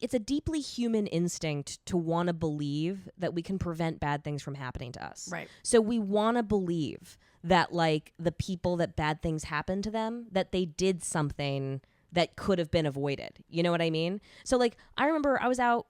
It's a deeply human instinct to want to believe that we can prevent bad things from happening to us. Right. So we want to believe that like the people that bad things happen to them, that they did something that could have been avoided. You know what I mean? So like, I remember I was out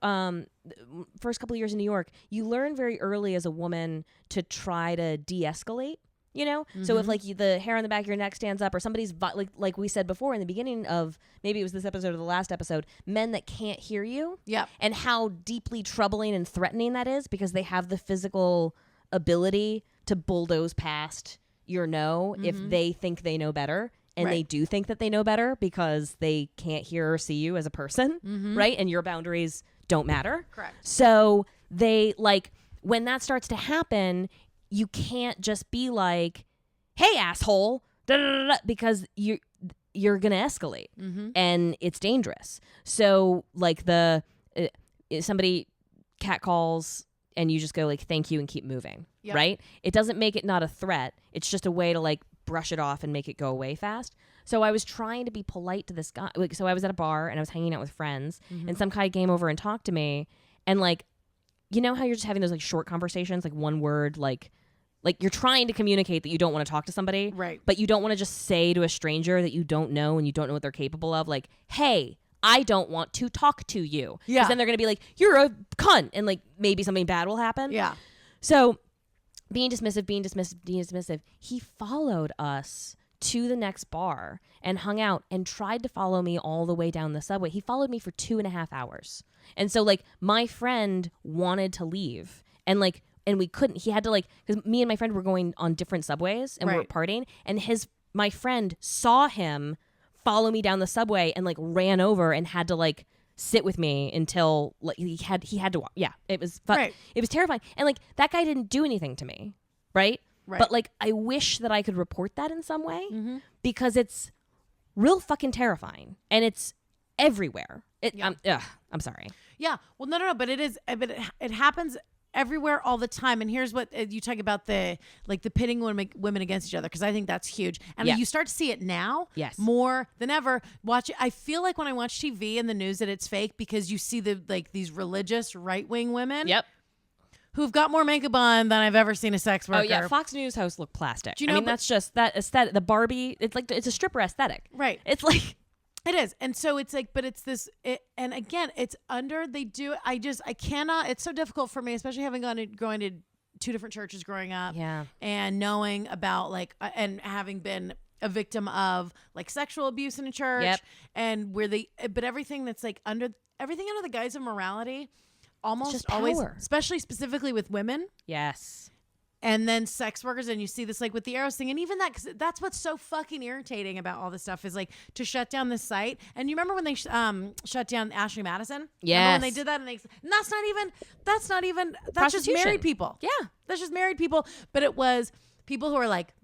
first couple of years in New York. You learn very early as a woman to try to de-escalate, you know? So if like the hair on the back of your neck stands up, or somebody's like we said before in the beginning of, maybe it was this episode or the last episode, men that can't hear you. Yeah. And how deeply troubling and threatening that is, because they have the physical ability to bulldoze past your no if they think they know better. And they do think that they know better because they can't hear or see you as a person, right? And your boundaries don't matter. Correct. So they like, when that starts to happen, you can't just be like, hey, asshole, da, da, da, da, because you're going to escalate and it's dangerous. So like somebody catcalls and you just go like, thank you, and keep moving. Yep. Right? It doesn't make it not a threat. It's just a way to like brush it off and make it go away fast. So I was trying to be polite to this guy. Like, so I was at a bar and I was hanging out with friends, and some guy came over and talked to me, and like, you know how you're just having those like short conversations, like one word, like you're trying to communicate that you don't want to talk to somebody, right? But you don't want to just say to a stranger that you don't know and you don't know what they're capable of, like, hey, I don't want to talk to you. Yeah. Because then they're going to be like, you're a cunt. And like maybe something bad will happen. Yeah. So being dismissive, he followed us to the next bar and hung out and tried to follow me all the way down the subway. He followed me for 2.5 hours. And so like my friend wanted to leave and we couldn't. He had to like, because me and my friend were going on different subways and we were partying, and my friend saw him follow me down the subway and like ran over and had to like sit with me until like he had to walk. Yeah, it was It was terrifying. And like that guy didn't do anything to me, right? But like I wish that I could report that in some way, because it's real fucking terrifying and it's everywhere. I'm sorry. Yeah. Well, no. But it is. But it happens everywhere all the time. And here's what you talk about, the pitting women against each other, because I think that's huge. And you start to see it now more than ever. I feel like when I watch TV and the news that it's fake, because you see these religious right-wing women who've got more makeup on than I've ever seen a sex worker. Oh yeah, Fox News hosts look plastic. Do you know, that's just that aesthetic. The Barbie, it's a stripper aesthetic. Right. It's like... It is. And so it's like, but it's this, and again, it's I cannot, it's so difficult for me, especially having going to 2 different churches growing up. Yeah. And knowing about like, and having been a victim of like sexual abuse in a church, and but everything that's like everything under the guise of morality, almost always, especially specifically with women. Yes. And then sex workers, and you see this like with the Eros thing, and even that, cause that's what's so fucking irritating about all this stuff is like to shut down this site. And you remember when they shut down Ashley Madison? Yes. Remember when they did that, and that's just married people. Yeah, that's just married people. But it was people who are like,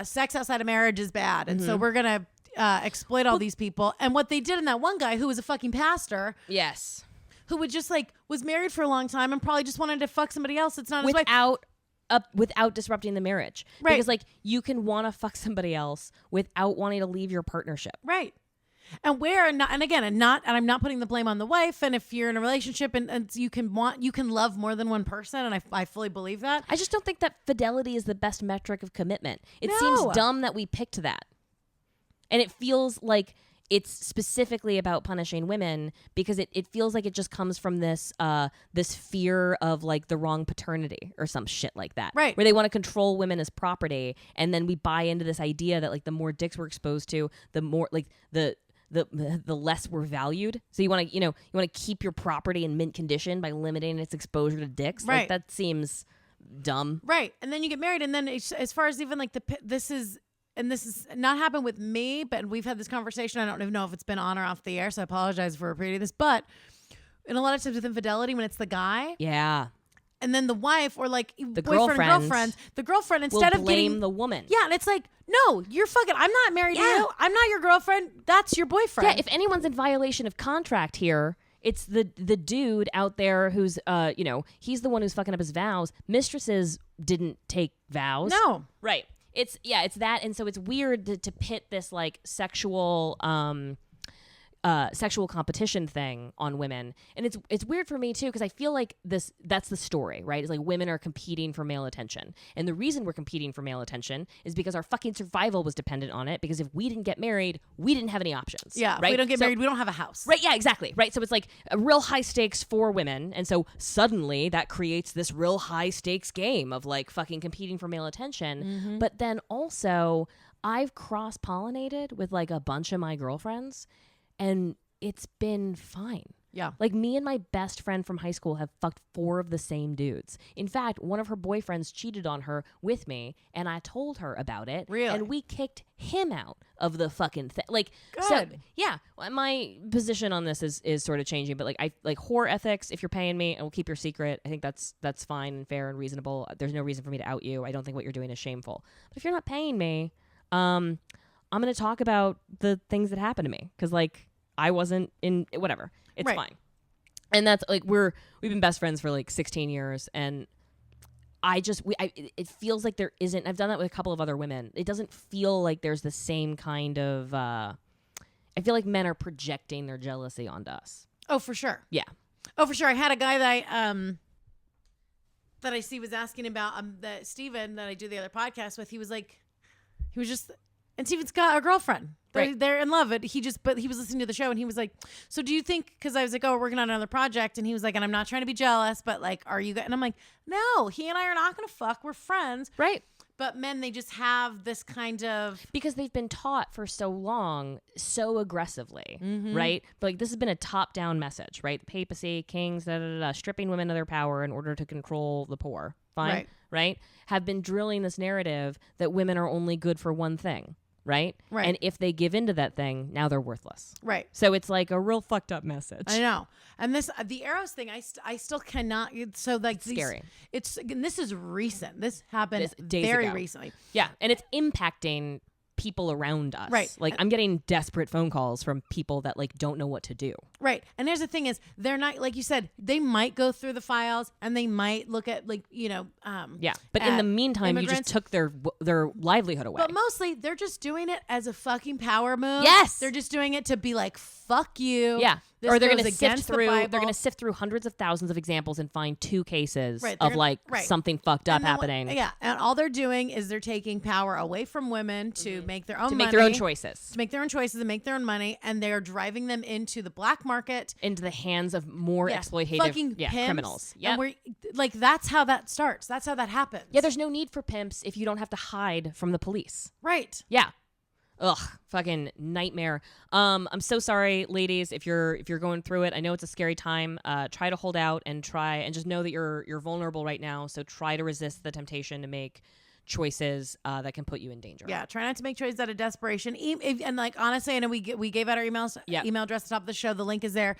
sex outside of marriage is bad, and so we're gonna exploit all these people. And what they did in that one guy who was a fucking pastor. Yes. Who would just like was married for a long time and probably just wanted to fuck somebody else. It's not his wife. Without disrupting the marriage. Right. Because like you can want to fuck somebody else without wanting to leave your partnership. Right. And I'm not putting the blame on the wife. And if you're in a relationship and you can love more than one person, and I fully believe that. I just don't think that fidelity is the best metric of commitment. It seems dumb that we picked that. And it feels like it's specifically about punishing women because it feels like it just comes from this fear of like the wrong paternity or some shit like that. Right. Where they want to control women as property, and then we buy into this idea that like the more dicks we're exposed to, the more like the less we're valued. So you want to keep your property in mint condition by limiting its exposure to dicks. Right. Like that seems dumb. Right. And then you get married, and then as far as even like this is not happened with me, but we've had this conversation. I don't even know if it's been on or off the air, so I apologize for repeating this. But in a lot of times with infidelity, when it's the guy, and then the wife or like the boyfriend and girlfriend, the girlfriend instead of blame the woman, and it's like, no, you're fucking. I'm not married to you. I'm not your girlfriend. That's your boyfriend. Yeah, if anyone's in violation of contract here, it's the dude out there who's he's the one who's fucking up his vows. Mistresses didn't take vows. No, right. It's that, and so it's weird to pit this like sexual competition thing on women, and it's weird for me too because I feel like that's the story, right? It's like women are competing for male attention, and the reason we're competing for male attention is because our fucking survival was dependent on it. Because if we didn't get married, we didn't have any options. Yeah, right? If we don't get married, we don't have a house. Right? Yeah, exactly. Right. So it's like a real high stakes for women, and so suddenly that creates this real high stakes game of like fucking competing for male attention. Mm-hmm. But then also, I've cross pollinated with like a bunch of my girlfriends. And it's been fine. Yeah. Like me and my best friend from high school have fucked 4 of the same dudes. In fact, one of her boyfriends cheated on her with me, and I told her about it. Really? And we kicked him out of the fucking thing. Like, good. So, yeah. My position on this is sort of changing, but like I like whore ethics. If you're paying me, and we'll keep your secret. I think that's fine and fair and reasonable. There's no reason for me to out you. I don't think what you're doing is shameful. But if you're not paying me, I'm going to talk about the things that happened to me because like I wasn't in whatever. It's fine. And that's like we've been best friends for like 16 years, and it feels like there isn't. I've done that with a couple of other women. It doesn't feel like there's the same kind of. I feel like men are projecting their jealousy onto us. Oh, for sure. Yeah. Oh, for sure. I had a guy that I see was asking about that Steven that I do the other podcast with. He was just, and Steven's got a girlfriend. Right. They're in love. But he was listening to the show and he was like, so do you think, because I was like, oh, we're working on another project. And he was like, and I'm not trying to be jealous, but like, are you, and I'm like, no, he and I are not going to fuck. We're friends. Right. But men, they just have this kind of... Because they've been taught for so long, so aggressively, right? But like this has been a top-down message, right? Papacy, kings, stripping women of their power in order to control the poor. Fine, right? Have been drilling this narrative that women are only good for one thing, right? Right. And if they give into that thing, now they're worthless. Right. So it's like a real fucked up message. I know. And the Eros thing, I still cannot. So like scary. And this is recent. This happened Days very ago. recently. Yeah, and it's impacting people around us. Right. Like I'm getting desperate phone calls from people that like don't know what to do. Right. And here's the thing is they're not, like you said, they might go through the files and they might look at like, yeah. But in the meantime, you just took their livelihood away. But mostly they're just doing it as a fucking power move. Yes. They're just doing it to be like, fuck you. Yeah. This or they're going to to sift through. They're going to sift through hundreds of thousands of examples and find 2 cases of something fucked up happening. And all they're doing is they're taking power away from women to make their own money. Make their own choices. To make their own choices and make their own money. And they're driving them into the black market. Into the hands of more exploitative fucking criminals. Yeah. And we're like, that's how that starts. That's how that happens. Yeah, there's no need for pimps if you don't have to hide from the police. Right. Yeah. Ugh, fucking nightmare. I'm so sorry, ladies, if you're going through it. I know it's a scary time. Try to hold out and just know that you're vulnerable right now. So try to resist the temptation to make choices that can put you in danger. Yeah, try not to make choices out of desperation. And like honestly, I know we gave out our email address at the top of the show. The link is there.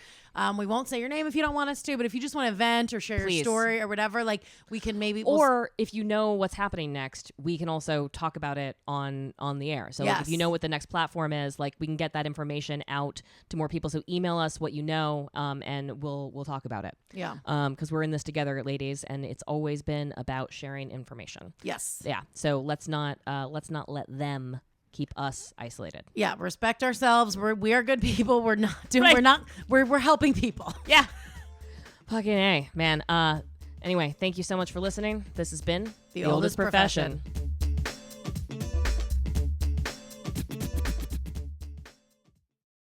We won't say your name if you don't want us to, but if you just want to vent or share your story or whatever, like we can maybe. Or if you know what's happening next, we can also talk about it on the air. So like, if you know what the next platform is, like we can get that information out to more people. So email us what you know, and we'll talk about it. Yeah. Because we're in this together, ladies, and it's always been about sharing information. Yes. Yeah. So let's not let them keep us isolated. Yeah, respect ourselves. We are good people. We're not doing. We're helping people. Yeah. Fucking A, man. Anyway, thank you so much for listening. This has been The Oldest Profession.